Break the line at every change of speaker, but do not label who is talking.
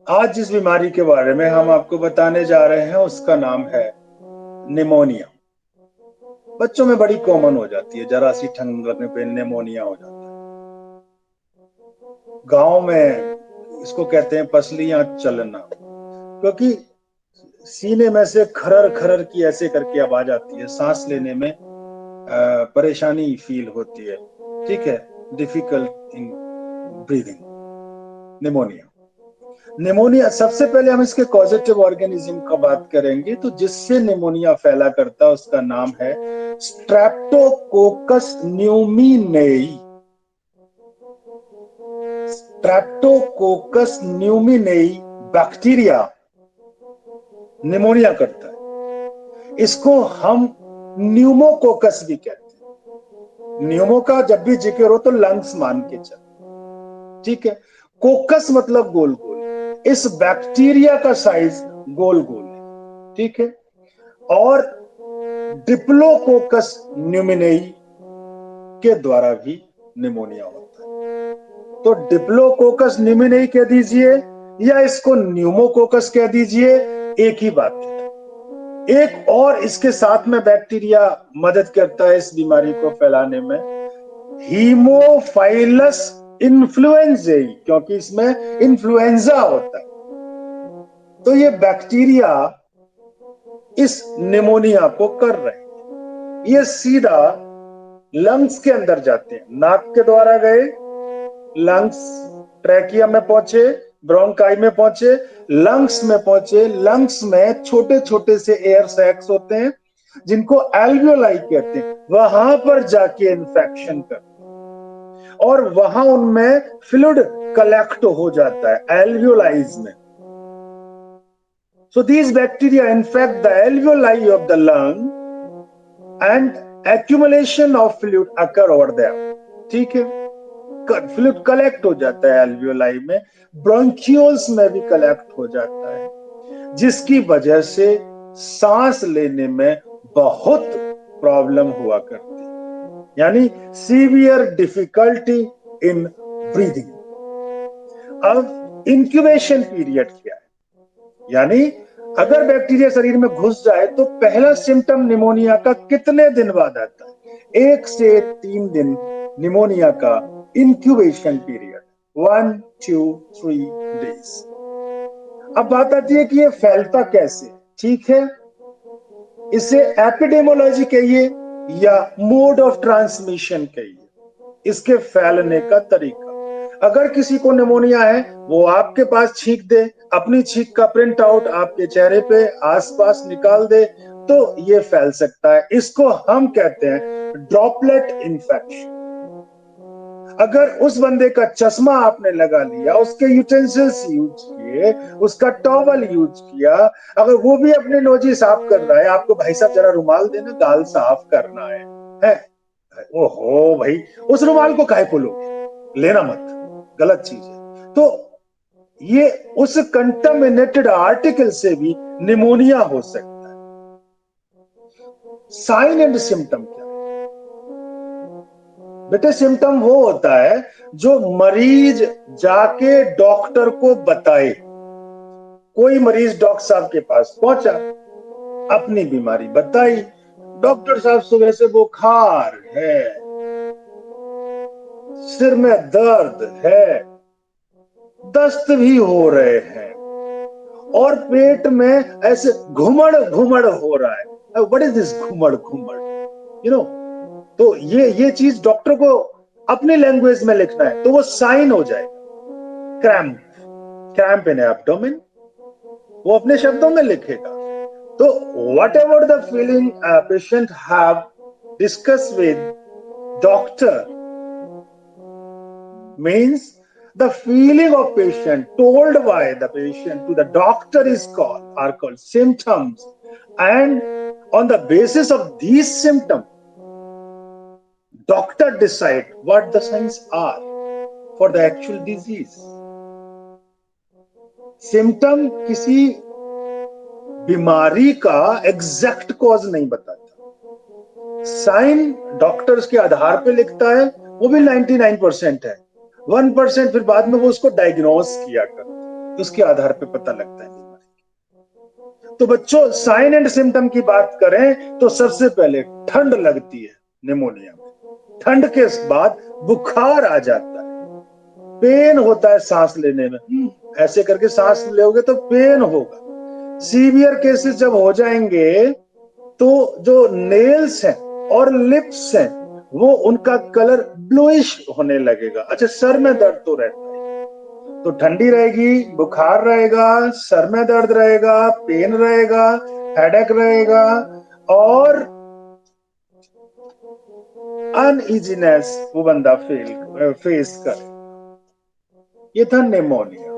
आज जिस बीमारी के बारे में हम आपको बताने जा रहे हैं उसका नाम है निमोनिया। बच्चों में बड़ी कॉमन हो जाती है, जरा सी ठंड लगने पे निमोनिया हो जाता है। गांव में इसको कहते हैं पसलियां चलना, क्योंकि सीने में से खरर खरर की ऐसे करके आवाज आती है, सांस लेने में परेशानी फील होती है। ठीक है, difficult in breathing, pneumonia. Pneumonia, सबसे पहले हम इसके कॉजेटिव ऑर्गेनिज्म का बात करेंगे। तो जिससे निमोनिया फैला करता है उसका नाम है स्ट्रेप्टोकोकस न्यूमिनेई। स्ट्रेप्टोकोकस न्यूमिनेई बैक्टीरिया निमोनिया करता है। इसको हम न्यूमोकोकस भी कहते हैं। न्यूमो का जब भी जिक्र हो तो लंग्स मान के चल, ठीक है। कोकस मतलब गोल गोल, इस बैक्टीरिया का साइज गोल गोल है, ठीक है। और डिप्लोकोकस न्यूमिनेई के द्वारा भी निमोनिया होता है। तो डिप्लोकोकस न्यूमिनेई कह दीजिए या इसको न्यूमोकोकस कह दीजिए, एक ही बात है। एक और इसके साथ में बैक्टीरिया मदद करता है इस बीमारी को फैलाने में, हीमोफाइलस इन्फ्लुएंजाई, क्योंकि इसमें इन्फ्लुएंजा होता है। तो ये बैक्टीरिया इस निमोनिया को कर रहे हैं। ये सीधा लंग्स के अंदर जाते हैं, नाक के द्वारा गए, लंग्स ट्रैकिया में पहुंचे, ब्रोंकाई में पहुंचे, लंग्स में पहुंचे। लंग्स में छोटे छोटे से एयर सैक्स होते हैं जिनको एल्वियोलाई कहते हैं, वहां पर जाके इन्फेक्शन कर और वहां उनमें फ्लूइड कलेक्ट हो जाता है एल्वियोलाइज में। So these bacteria infect the alveoli of the lung and accumulation of fluid occur over there. ठीक है, फ्लूइड कलेक्ट हो जाता है एल्वियोलाई में, ब्रोंकियोल्स में भी कलेक्ट हो जाता है, जिसकी वजह से सांस लेने में बहुत प्रॉब्लम हुआ करती है, यानी सीवियर डिफिकल्टी इन ब्रीदिंग। अब इंक्यूबेशन पीरियड क्या है, यानी अगर बैक्टीरिया शरीर में घुस जाए तो पहला सिम्टम निमोनिया का कितने दिन बाद आता है? 1 से 3 दिन निमोनिया का इंक्यूबेशन पीरियड, 1, 2, 3 days। अब बात आती है कि ये फैलता कैसे, ठीक है। इसे एपिडेमोलॉजी कहिए या मोड ऑफ ट्रांसमिशन कहिए, इसके फैलने का तरीका। अगर किसी को निमोनिया है, वो आपके पास छींक दे, अपनी छींक का प्रिंट आउट आपके चेहरे पे आसपास निकाल दे, तो ये फैल सकता है। इसको हम कहते हैं ड्रॉपलेट इंफेक्शन। अगर उस बंदे का चश्मा आपने लगा लिया, उसके यूटेंसिल्स यूज किए, उसका टॉवल यूज किया, अगर वो भी अपने नोजी साफ कर रहा है, आपको भाई साहब जरा रुमाल देना, गाल साफ करना है? ओहो भाई, उस रुमाल को काहे को लोगे, लेना मत, गलत चीज है। तो ये उस कंटामिनेटेड आर्टिकल से भी निमोनिया हो सकता है। साइन एंड सिम्टम क्या है बेटे? सिम्टम वो होता है जो मरीज जाके डॉक्टर को बताए। कोई मरीज डॉक्टर साहब के पास पहुंचा, अपनी बीमारी बताई, डॉक्टर साहब सुबह से बुखार है, सिर में दर्द है, दस्त भी हो रहे हैं और पेट में ऐसे घुमड़ घुमड़ हो रहा है। व्हाट इज दिस घुमड़ घुमड़, यू नो? तो ये चीज डॉक्टर को अपनी लैंग्वेज में लिखना है, तो वो साइन हो जाएगा क्रैम्प, क्रैम्प इन एब्डोमेन, वो अपने शब्दों में लिखेगा। तो what ever the feeling patient have discuss with doctor means the feeling of patient told by the patient to the doctor is called symptoms, and on the basis of these symptoms doctor decide what the signs are for the actual disease. Symptom किसी बीमारी का exact cause नहीं बताता, sign doctors के आधार पे लिखता है, वो भी 99% है, 1% फिर बाद में वो उसको डायग्नोज किया करता है। उसके आधार पे पता लगता है बीमारी। तो बच्चों साइन एंड सिम्टम की बात करें तो सबसे पहले ठंड लगती है निमोनिया में, ठंड के बाद बुखार आ जाता है, पेन होता है सांस लेने में, ऐसे करके सांस लोगे तो पेन होगा। सीवियर केसेस जब हो जाएंगे तो जो नेल्स हैं और लिप्स हैं वो उनका कलर ब्लूइश होने लगेगा। अच्छा, सर में दर्द तो रहता है, तो ठंडी रहेगी, बुखार रहेगा, सर में दर्द रहेगा, पेन रहेगा, हेडेक रहेगा और अनइजीनेस वो बंदा फेस करे। ये था निमोनिया।